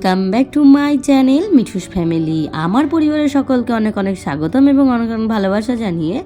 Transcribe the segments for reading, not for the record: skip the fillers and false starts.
Welcome back to my channel Mithu's family. আমার পরিবারের সকলকে অনেক অনেক স্বাগতম এবং অনেক অনেক ভালোবাসা জানিয়ে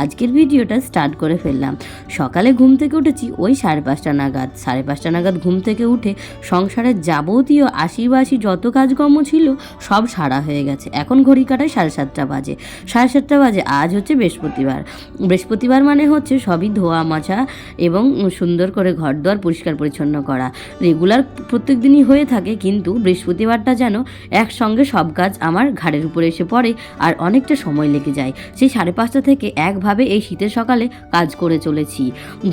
আজকের ভিডিওটা স্টার্ট করে ফেললাম। সকালে ঘুম থেকে উঠেছি ওই 5:30 নাগাদ। 5:30 নাগাদ ঘুম থেকে উঠে সংসারের যাবতীয় আশিবাসি যত কাজকর্ম ছিল সব সারা হয়ে গেছে। এখন ঘড়ি কাটায় 7:30 বাজে। 7:30 বাজে। আজ হচ্ছে বৃহস্পতিবার। বৃহস্পতিবার মানে হচ্ছে সবই ধোয়া মোছা এবং সুন্দর করে ঘরদোর পরিষ্কার পরিচ্ছন্ন করা। রেগুলার প্রত্যেক দিনই হয়ে থাকে, কিন্তু বৃহস্পতিবারটা যেন একসঙ্গে সব কাজ আমার ঘাড়ের উপরে এসে পড়ে আর অনেকটা সময় লেগে যায়। সেই 5:30 থেকে একভাবে এই শীতের সকালে কাজ করে চলেছি।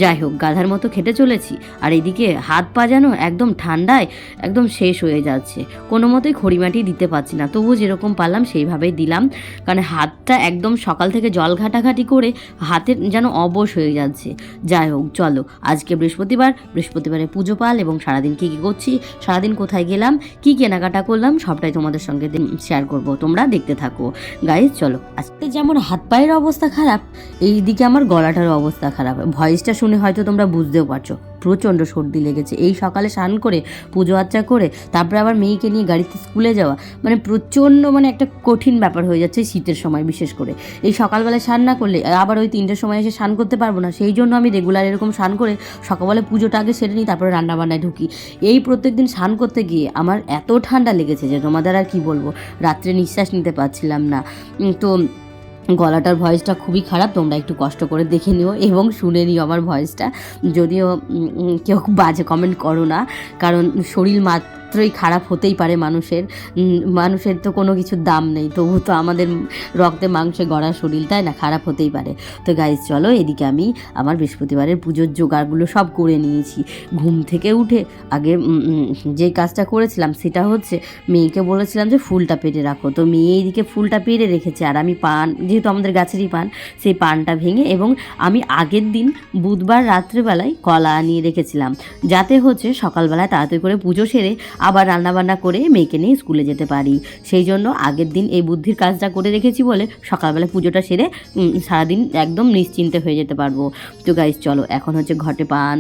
যাই হোক, গাধার মতো খেটে চলেছি। আর এদিকে হাত পা যেন একদম ঠান্ডায় একদম শেষ হয়ে যাচ্ছে। কোনো মতেই খড়িমাটি দিতে পারছি না, তবুও যেরকম পারলাম সেইভাবেই দিলাম, কারণ হাতটা একদম সকাল থেকে জল ঘাটাঘাটি করে হাতের যেন অবশ হয়ে যাচ্ছে। যাই হোক, চলো আজকে বৃহস্পতিবারে পুজো পাল এবং সারাদিন কী কী করছি, সারাদিন কোথায় গেলাম, কি কেনাকাটা করলাম, সবটাই তোমাদের সঙ্গে শেয়ার করব। তোমরা দেখতে থাকো গাইজ। চলো। আজকে যেমন হাত পায়ের অবস্থা খারাপ, এই দিকে আমার গলাটারও অবস্থা খারাপ। ভয়েসটা শুনে হয়তো তোমরা বুঝতেও পারছো, প্রচণ্ড সর্দি লেগেছে। এই সকালে স্নান করে পুজো আর্চা করে তারপরে আবার মেয়েকে নিয়ে গাড়িতে স্কুলে যাওয়া, মানে প্রচণ্ড একটা কঠিন ব্যাপার হয়ে যাচ্ছে শীতের সময়। বিশেষ করে এই সকালবেলায় স্নান না করলে আবার ওই 3টের সময় এসে স্নান করতে পারবো না। সেই জন্য আমি রেগুলার এরকম স্নান করে সকালবেলা পুজোটা আগে সেরে নিই, তারপরে রান্নাবান্নায় ঢুকি। এই প্রত্যেকদিন স্নান করতে গিয়ে আমার এত ঠান্ডা লেগেছে যে তোমাদের আর কি বলবো, রাত্রে নিঃশ্বাস নিতে পারছিলাম না। তো গলাটার ভয়েসটা খুবই খারাপ, তোমরা একটু কষ্ট করে দেখে নিও এবং শুনে নিও আমার ভয়েসটা। যদিও কেউ বাজে কমেন্ট করো না, কারণ শরীর মাত্রই খারাপ হতেই পারে মানুষের তো কোনো কিছুর দাম নেই, তবু তো আমাদের রক্তে মাংসে গড়া শরীর, তাই না, খারাপ হতেই পারে। তো গাইজ চলো, এদিকে আমি আমার বৃহস্পতিবারের পুজোর জোগাড়গুলো সব করে নিয়েছি। ঘুম থেকে উঠে আগে যে কাজটা করেছিলাম সেটা হচ্ছে মেয়েকে বলেছিলাম যে ফুলটা পেড়ে রাখো। তো মেয়ে এইদিকে ফুলটা পেড়ে রেখেছে, আর আমি পান, যেহেতু আমাদের গাছেরই পান, সেই পানটা ভেঙে এবং আমি আগের দিন বুধবার রাত্রেবেলায় কলা আনিয়ে রেখেছিলাম, যাতে হচ্ছে সকালবেলায় তাড়াতাড়ি করে পুজো সেরে আবার রান্নাবান্না করে মেয়েকে নিয়ে স্কুলে যেতে পারি। সেই জন্য আগের দিন এই বুদ্ধির কাজটা করে রেখেছি বলে সকালবেলা পুজোটা সেরে সারাদিন একদম নিশ্চিন্তে হয়ে যেতে পারবো। তো গাইজ চলো, এখন হচ্ছে ঘটে পান,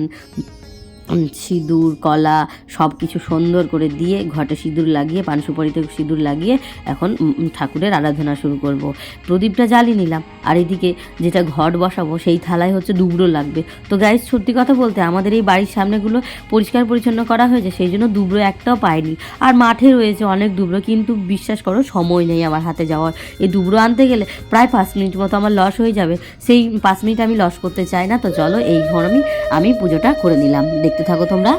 সিঁদুর, কলা সব কিছু সুন্দর করে দিয়ে ঘটে সিঁদুর লাগিয়ে, পান সুপারিতে সিঁদুর লাগিয়ে এখন ঠাকুরের আরাধনা শুরু করব। প্রদীপটা জ্বালিয়ে নিলাম, আর এদিকে যেটা ঘট বসাবো সেই থালায় হচ্ছে দুবড়ো লাগবে। তো গাইজ সত্যি কথা বলতে আমাদের এই বাড়ির সামনেগুলো পরিষ্কার পরিচ্ছন্ন করা হয়েছে, সেই জন্য দুবড়ো একটাও পাইনি। আর মাঠে রয়েছে অনেক দুবড়ো, কিন্তু বিশ্বাস করো সময় নেই আমার হাতে যাওয়ার। এই দুবড়ো আনতে গেলে প্রায় 5 মিনিট মতো আমার লস হয়ে যাবে। সেই 5 মিনিট আমি লস করতে চাই না। তো চলো, এই ঘর আমি পুজোটা করে নিলাম, দেখতে থাকো তোমরা।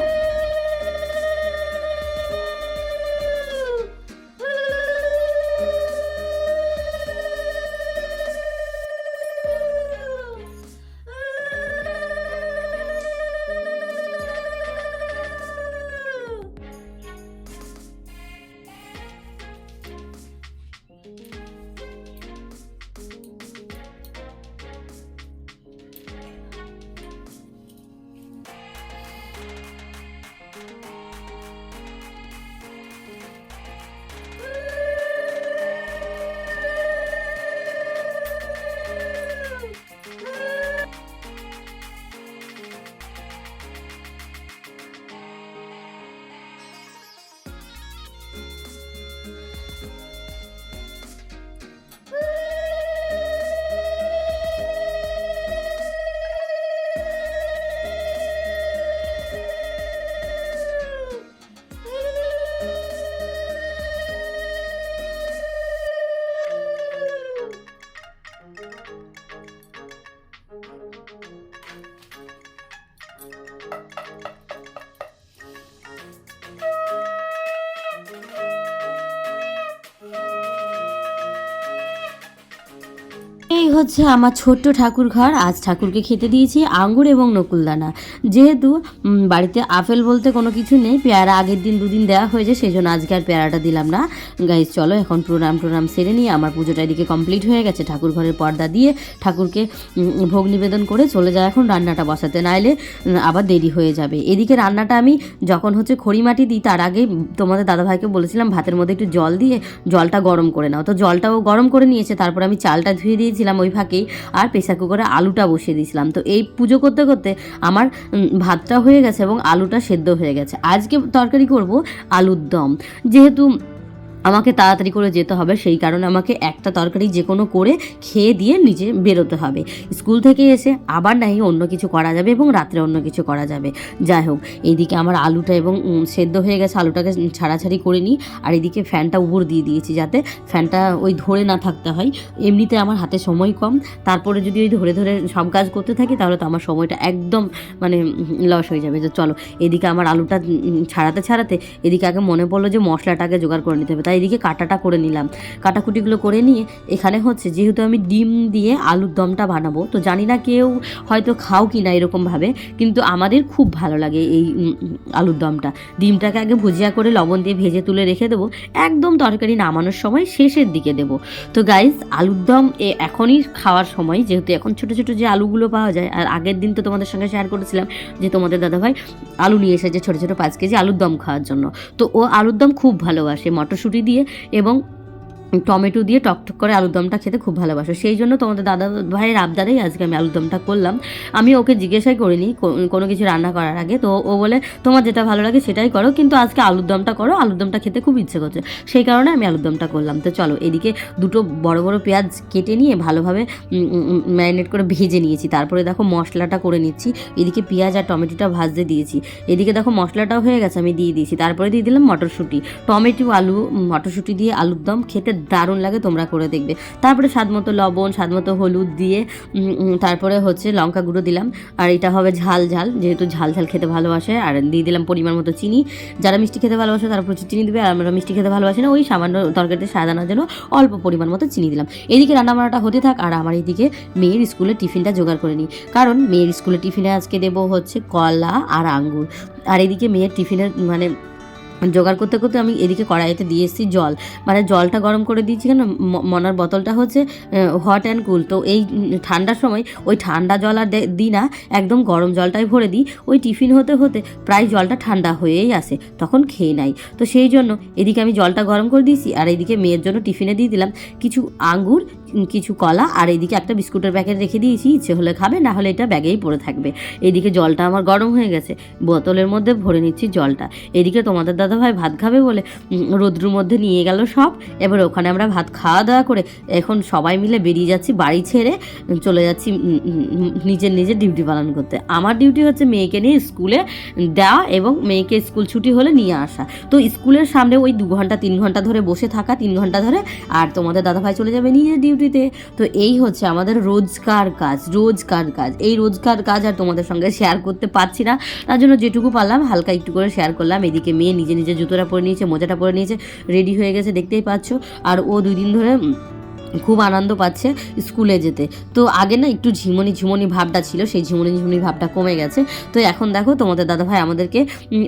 এই হচ্ছে আমার ছোট্ট ঠাকুর ঘর। আজ ঠাকুরকে খেতে দিয়েছি আঙ্গুর এবং নকুলদানা। যেহেতু বাড়িতে আপেল বলতে কোনো কিছু নেই, পেয়ারা আগের দিন 2 দিন দেওয়া হয়েছে, সেই জন্য আজকে আর পেয়ারাটা দিলাম না। গাইজ চলো, এখন প্রণাম সেরে নিয়ে আমার পুজোটা এদিকে কমপ্লিট হয়ে গেছে। ঠাকুর ঘরের পর্দা দিয়ে ঠাকুরকে ভোগ নিবেদন করে চলে যায় এখন রান্নাটা বসাতে, নাইলে আবার দেরি হয়ে যাবে। এদিকে রান্নাটা আমি যখন হচ্ছে খড়িমাটি দিই তার আগে তোমাদের দাদাভাইকে বলেছিলাম ভাতের মধ্যে একটু জল দিয়ে জলটা গরম করে নাও। তো জলটাও গরম করে নিয়েছে, তারপর আমি চালটা ধুয়ে দিয়েছিলাম নিয়েছিলাম ওই ফাঁকেই, আর প্রেসার কুকারে আলুটা বসিয়ে দিয়েছিলাম। তো এই পুজো করতে করতে আমার ভাতটা হয়ে গেছে এবং আলুটা সেদ্ধ হয়ে গেছে। আজকে তরকারি করব আলুর দম। যেহেতু আমাকে তাড়াতাড়ি করে যেতে হবে, সেই কারণে আমাকে একটা তরকারি যে কোনো করে খেয়ে দিয়ে নিজে বেরোতে হবে। স্কুল থেকে এসে আবার নাই অন্য কিছু করা যাবে এবং রাত্রে অন্য কিছু করা যাবে। যাই হোক, এইদিকে আমার আলুটা এবং সেদ্ধ হয়ে গেছে, আলুটাকে ছাড়াছাড়ি করে নিই। আর এদিকে ফ্যানটা উপর দিয়ে দিয়েছি যাতে ফ্যানটা ওই ধরে না থাকতে হয়। এমনিতে আমার হাতে সময় কম, তারপরে যদি ওই ধরে ধরে সব কাজ করতে থাকি তাহলে তো আমার সময়টা একদম মানে লস হয়ে যাবে। তো চলো, এদিকে আমার আলুটা ছাড়াতে ছাড়াতে এদিকে আগে মনে পড়লো যে মশলাটাকে জোগাড় করে নিতে হবে। তাই এদিকে কাটাটা করে নিলাম। কাটাকুটিগুলো করে নিয়ে এখানে হচ্ছে যেহেতু আমি ডিম দিয়ে আলুর দমটা বানাবো, তো জানি না কেউ হয়তো খাও কি না এরকমভাবে, কিন্তু আমাদের খুব ভালো লাগে এই আলুর দমটা। ডিমটাকে আগে ভুজিয়া করে লবণ দিয়ে ভেজে তুলে রেখে দেবো, একদম তরকারি নামানোর সময় শেষের দিকে দেবো। তো গাইজ, আলুর দম এখনই খাওয়ার সময়, যেহেতু এখন ছোটো ছোটো যে আলুগুলো পাওয়া যায়, আর আগের দিন তো তোমাদের সঙ্গে শেয়ার করেছিলাম যে তোমাদের দাদাভাই আলু নিয়ে এসেছে ছোটো ছোটো 5 কেজি আলুর দম খাওয়ার জন্য। তো ও আলুর দম খুব ভালোবাসে, মটরশুঁটি দিয়ে এবং টমেটো দিয়ে টকটক করে আলুর দমটা খেতে খুব ভালোবাসে। সেই জন্য তোমাদের দাদা ভাইয়ের আবদারেই আজকে আমি আলুর দমটা করলাম। আমি ওকে জিজ্ঞাসাই করিনি কোনো কিছু রান্না করার আগে, তো ও বলে তোমার যেটা ভালো লাগে সেটাই করো, কিন্তু আজকে আলুর দমটা করো, আলুর দমটা খেতে খুব ইচ্ছে করছে, সেই কারণে আমি আলুর দমটা করলাম। তো চলো, এদিকে দুটো বড় বড় পেঁয়াজ কেটে নিয়ে ভালোভাবে ম্যারিনেট করে ভেজে নিয়েছি। তারপরে দেখো মশলাটা করে নিচ্ছি। এদিকে পেঁয়াজ আর টমেটোটা ভাজতে দিয়েছি। এদিকে দেখো মশলাটাও হয়ে গেছে, আমি দিয়ে দিয়েছি। তারপরে দিয়ে দিলাম মটরশুঁটি। টমেটো আলু মটরশুঁটি দিয়ে আলুর দম খেতে দারুণ লাগে, তোমরা করে দেখবে। তারপরে স্বাদ মতো লবণ, স্বাদ মতো হলুদ দিয়ে তারপরে হচ্ছে লঙ্কা গুঁড়ো দিলাম। আর এটা হবে ঝাল ঝাল, যেহেতু ঝাল ঝাল খেতে ভালোবাসে। আর দিয়ে দিলাম পরিমাণ মতো চিনি। যারা মিষ্টি খেতে ভালোবাসে তারা প্রচুর চিনি দেবে, আর আমরা মিষ্টি খেতে ভালোবাসি না, ওই সামান্য তরকারিতে স্বাদ আনার জন্য অল্প পরিমাণ মতো চিনি দিলাম। এদিকে রান্নাবান্নাটা হতে থাক, আর আমার এদিকে মেয়ের স্কুলের টিফিনটা জোগাড় করে নিই। কারণ মেয়ের স্কুলের টিফিনে আজকে দেবো হচ্ছে কলা আর আঙ্গুর। আর এদিকে মেয়ের টিফিনের মানে জোগাড় করতে করতে আমি এদিকে কড়াইতে দিয়ে এসেছি জল, মানে জলটা গরম করে দিয়েছি। কেন, মনার বোতলটা হচ্ছে হট অ্যান্ড কুল, তো এই ঠান্ডার সময় ওই ঠান্ডা জল আর দিই না, একদম গরম জলটাই ভরে দিই। ওই টিফিন হতে হতে প্রায় জলটা ঠান্ডা হয়েই আসে, তখন খেয়ে নাই। তো সেই জন্য এদিকে আমি জলটা গরম করে দিয়েছি, আর এইদিকে মেয়ের জন্য টিফিনে দিয়ে দিলাম কিছু আঙ্গুর, কিছু কলা, আর এইদিকে একটা বিস্কুটের প্যাকেট রেখে দিয়েছি, ইচ্ছে হলে খাবে, না হলে এটা ব্যাগেই পড়ে থাকবে। এইদিকে জলটা আমার গরম হয়ে গেছে, বোতলের মধ্যে ভরে নিচ্ছি জলটা। এদিকে তোমাদের দাদাভাই ভাত খাবে বলে রোদ্রুর মধ্যে নিয়ে গেল সব। এবার ওখানে আমরা ভাত খাওয়া দাওয়া করে এখন সবাই মিলে বেরিয়ে যাচ্ছি, বাড়ি ছেড়ে চলে যাচ্ছি নিজের নিজের ডিউটি পালন করতে। আমার ডিউটি হচ্ছে মেয়েকে নিয়ে স্কুলে দেওয়া এবং মেয়েকে স্কুল ছুটি হলে নিয়ে আসা। তো স্কুলের সামনে ওই 2 ঘন্টা 3 ঘন্টা ধরে বসে থাকা, 3 ঘন্টা ধরে, আর তোমাদের দাদাভাই চলে যাবে নিজের ডিউটিতে। তো এই হচ্ছে আমাদের রোজকার কাজ, রোজকার কাজ। এই রোজকার কাজ আর তোমাদের সঙ্গে শেয়ার করতে পারছি না, তার জন্য যেটুকু পারলাম হালকা একটু করে শেয়ার করলাম। এদিকে মেয়ে নিজে নিজে জুতোটা পরে নিয়েছে, মোজাটা পরে নিয়েছে, রেডি হয়ে গেছে, দেখতেই পাচ্ছ। আর ও 2 দিন ধরে খুব আনন্দ পাচ্ছে স্কুলে যেতে। তো আগে না একটু ঝিমুনি ঝিমুনি ভাবটা ছিল, সেই ঝিমুনি ঝিমুনি ভাবটা কমে গেছে। তো এখন দেখো তোমাদের দাদাভাই আমাদেরকে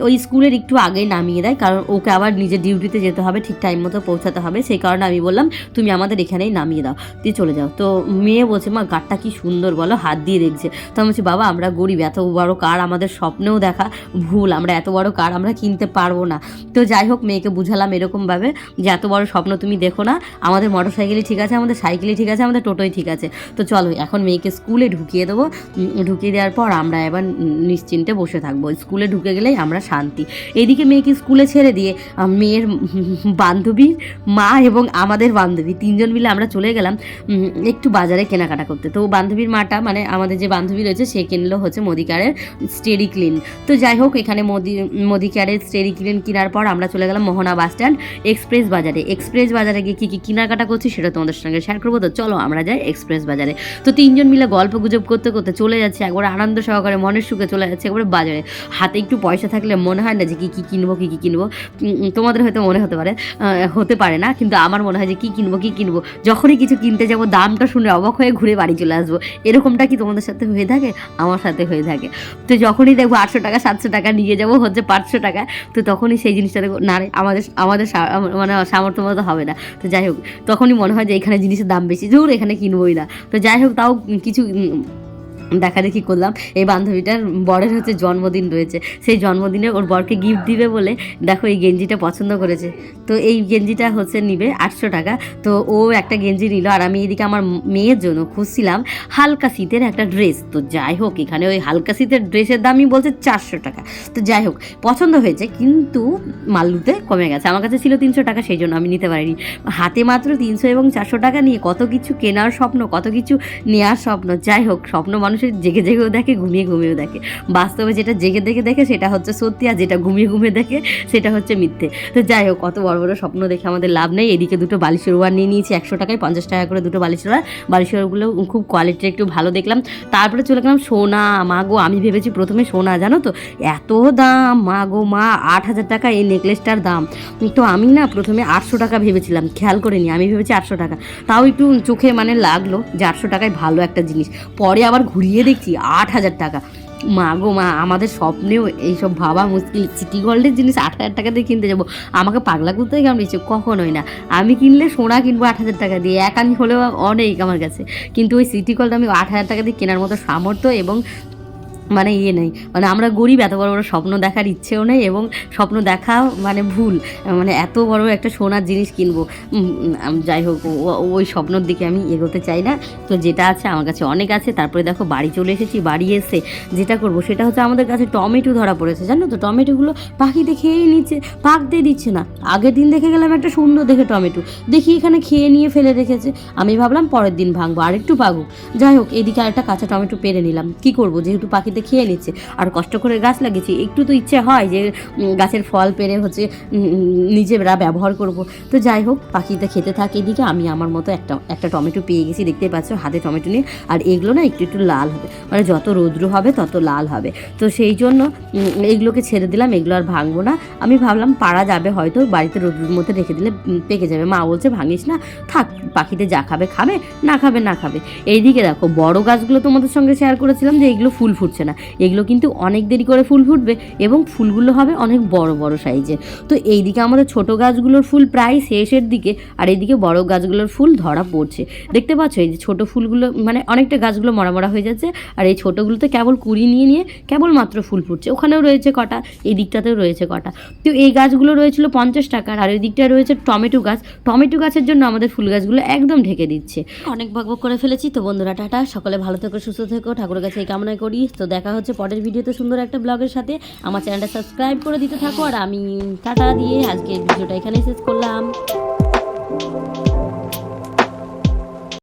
ওই স্কুলের একটু আগেই নামিয়ে দেয়, কারণ ওকে আবার নিজের ডিউটিতে যেতে হবে, ঠিক টাইম মতো পৌঁছাতে হবে। সেই কারণে আমি বললাম তুমি আমাদের এখানেই নামিয়ে দাও, দিয়ে চলে যাও। তো মেয়ে বলছে মা গাড়টা কি সুন্দর বলো, হাত দিয়ে দেখছে। তো আমি বলছি বাবা আমরা গরিব, এত বড় কার আমাদের স্বপ্নেও দেখা ভুল, আমরা এত বড় কার আমরা কিনতে পারবো না। তো যাই হোক, মেয়েকে বুঝালাম এরকমভাবে যে এত বড় স্বপ্ন তুমি দেখো না, আমাদের মোটর সাইকেলই ঠিক আছে, আমাদের সাইকেলই ঠিক আছে, আমাদের টোটোই ঠিক আছে। তো চলো এখন মেয়েকে স্কুলে ঢুকিয়ে দেবো, ঢুকিয়ে দেওয়ার পর আমরা এবার নিশ্চিন্তে বসে থাকবো। স্কুলে ঢুকে গেলেই আমরা শান্তি। এইদিকে মেয়েকে স্কুলে ছেড়ে দিয়ে মেয়ের বান্ধবীর মা এবং আমাদের বান্ধবী 3 জন মিলে আমরা চলে গেলাম একটু বাজারে কেনাকাটা করতে। তো বান্ধবীর মাটা মানে আমাদের যে বান্ধবী রয়েছে সে কিনলো হচ্ছে মোদিকারের স্টেরি ক্লিন। তো যাই হোক, এখানে মোদিকারের স্টেরি ক্লিন কেনার পর আমরা চলে গেলাম মোহনা বাস স্ট্যান্ড এক্সপ্রেস বাজারে। এক্সপ্রেস বাজারে গিয়ে কী কী কেনাকাটা করছি সেটা তোমাদের সঙ্গে শেয়ার করবো। তো চলো আমরা যাই এক্সপ্রেস বাজারে। তো 3 জন মিলে গল্প গুজব করতে করতে চলে যাচ্ছে, একবারে আনন্দ সহকারে মনের সুখে চলে যাচ্ছে একবারে বাজারে। হাতে একটু পয়সা থাকলে মনে হয় না যে কী কী কিনবো, কী কী কিনবো। তোমাদের হয়তো মনে হতে পারে না, কিন্তু আমার মনে হয় যে কী কিনবো। যখনই কিছু কিনতে যাবো দামটা শুনে অবাক হয়ে ঘুরে বাড়ি চলে আসবো। এরকমটা কি তোমাদের সাথে হয়ে থাকে? আমার সাথে হয়ে থাকে। তো যখনই দেখবো 800 টাকা 700 টাকা নিয়ে যাবো হচ্ছে 500 টাকা, তো তখনই সেই জিনিসটা দেখবো না রে আমাদের মানে সামর্থ্য মতো হবে না। তো যাই হোক, তখনই মনে হয় যে এখানে জিনিসের দাম বেশি, জোর এখানে কিনবোই না। তো যাই হোক, তাও কিছু দেখাদেখি করলাম। এই বান্ধবীটার বরের হচ্ছে জন্মদিন রয়েছে, সেই জন্মদিনে ওর বরকে গিফট দিবে বলে দেখো এই গেঞ্জিটা পছন্দ করেছে। তো এই গেঞ্জিটা হচ্ছে নিবে 800 টাকা। তো ও একটা গেঞ্জি নিল, আর আমি এদিকে আমার মেয়ের জন্য খুঁজছিলাম হালকা শীতের একটা ড্রেস। তো যাই হোক, এখানে ওই হালকা শীতের ড্রেসের দামই বলছে 400 টাকা। তো যাই হোক, পছন্দ হয়েছে, কিন্তু মাল্লুতে কমে গেছে। আমার কাছে ছিল 300 টাকা, সেই জন্য আমি নিতে পারিনি। হাতে মাত্র 300 এবং 400 টাকা নিয়ে কত কিছু কেনার স্বপ্ন, কত কিছু নেওয়ার স্বপ্ন। যাই হোক, স্বপ্ন মানুষের জেগে জেগেও দেখে, ঘুমিয়ে ঘুমিয়েও দেখে। বাস্তবে যেটা জেগে দেখে দেখে সেটা হচ্ছে সত্যি, আর যেটা ঘুমিয়ে ঘুমিয়ে দেখে সেটা হচ্ছে মিথ্যে। তো যাই হোক, কত বড় বড় স্বপ্ন দেখে আমাদের লাভ নেই। এদিকে দুটো বালিশের ওয়ার নিয়ে নিয়েছি 100 টাকায়, 50 টাকা করে দুটো বালিশের ওয়ার। বালিশের ওয়ারগুলো খুব কোয়ালিটি একটু ভালো দেখলাম। তারপরে চলে গেলাম সোনা। মা গো, আমি ভেবেছি প্রথমে সোনা, জানো তো এত দাম, মা গো মা, 8,000 টাকা এই নেকলেসটার দাম। তো আমি না প্রথমে 800 টাকা ভেবেছিলাম, খেয়াল করিনি, আমি ভেবেছি 800 টাকা। তাও একটু চোখে মানে লাগলো যে 800 টাকায় ভালো একটা জিনিস। পরে আবার ঘুরিয়ে দেখছি 8,000 টাকা। মা গো মা, আমাদের স্বপ্নেও এইসব ভাবা মুশকিল। সিটি গোল্ডের জিনিস 8,000 টাকা দিয়ে কিনতে যাবো, আমাকে পাগলা করতে কেমন দিচ্ছে? কখনোই না। আমি কিনলে সোনা কিনবো 8,000 টাকা দিয়ে, এক আনি হলেও অনেক আমার কাছে। কিন্তু ওই সিটি গোল্ড আমি 8,000 টাকা দিয়ে কেনার মতো সামর্থ্য এবং মানে নেই। মানে আমরা গরিব, এত বড় বড় স্বপ্ন দেখার ইচ্ছেও নেই, এবং স্বপ্ন দেখা মানে ভুল, মানে এত বড় একটা সোনার জিনিস কিনবো। যাই হোক, ওই স্বপ্নর দিকে আমি এগোতে চাই না। তো যেটা আছে আমার কাছে অনেক আছে। তারপরে দেখো বাড়ি চলে এসেছি। বাড়ি এসে যেটা করবো সেটা হচ্ছে, আমাদের কাছে টমেটো ধরা পড়েছে, জানো তো। টমেটোগুলো পাখিতে খেয়েই নিচ্ছে, পাকতে দিচ্ছে না। আগের দিন দেখে গেলাম একটা সুন্দর দেখে টমেটো, দেখি এখানে খেয়ে নিয়ে ফেলে রেখেছে। আমি ভাবলাম পরের দিন ভাঙবো, আর একটু পাকুক। যাই হোক, এদিকে আরেকটা কাঁচা টমেটো পেরে নিলাম। কি করবো, যেহেতু পাখিতে খেয়ে নিচ্ছে, আর কষ্ট করে গাছ লাগিয়েছি, একটু তো ইচ্ছে হয় যে গাছের ফল পেরে হচ্ছে নিজেরা ব্যবহার করব। তো যাই হোক, পাখিতে খেতে থাকে। এদিকে আমি আমার মতো একটা টমেটো পেয়ে গেছি, দেখতে পাচ্ছ হাতে টমেটো নিয়ে। আর এগুলো না একটু একটু লাল হবে, মানে যত রৌদ্র হবে তত লাল হবে। তো সেই জন্য এগুলোকে ছেড়ে দিলাম, এগুলো আর ভাঙবো না। আমি ভাবলাম পাড়া যাবে হয়তো, বাড়িতে রৌদ্রের মধ্যে রেখে দিলে পেকে যাবে। মা বলছে ভাঙিস না, থাক, পাখিতে যা খাবে খাবে, না খাবে না খাবে। এইদিকে দেখো, বড় গাছগুলো তোমাদের সঙ্গে শেয়ার করেছিলাম যে এগুলো ফুল ফুটছে না, এগুলো কিন্তু অনেক দেরি করে ফুল ফুটবে, এবং ফুলগুলো হবে অনেক বড় বড় সাইজের। তো এইদিকে আমাদের ছোট গাছগুলোর ফুল প্রায় শেষের দিকে, আর এইদিকে বড় গাছগুলোর ফুল ধরা পড়ছে। দেখতে পাচ্ছ, এই যে ছোটো ফুলগুলো মানে অনেকটা গাছগুলো মরা মরা হয়ে যাচ্ছে, আর এই ছোটোগুলোতে কেবল কুড়ি নিয়ে নিয়ে কেবল মাত্র ফুল ফুটছে। ওখানেও রয়েছে কটা, এই দিকটাতেও রয়েছে কটা। তো এই গাছগুলো রয়েছিল 50 টাকার, আর ওই দিকটায় রয়েছে টমেটো গাছ। টমেটো গাছের জন্য আমাদের ফুল গাছগুলো একদম ঢেকে দিচ্ছে। অনেক বকবক করে ফেলেছি। তো বন্ধুরা, টাটা, সকলে ভালো থেকো, সুস্থ থেকো, ঠাকুরের কাছে এই কামনা করি। তো দেখা হচ্ছে পরের ভিডিওতে সুন্দর একটা ব্লগের সাথে। আমার চ্যানেলটা সাবস্ক্রাইব করে দিতে থাকো, আর আমি টাটা দিয়ে আজকের ভিডিওটা এখানেই শেষ করলাম।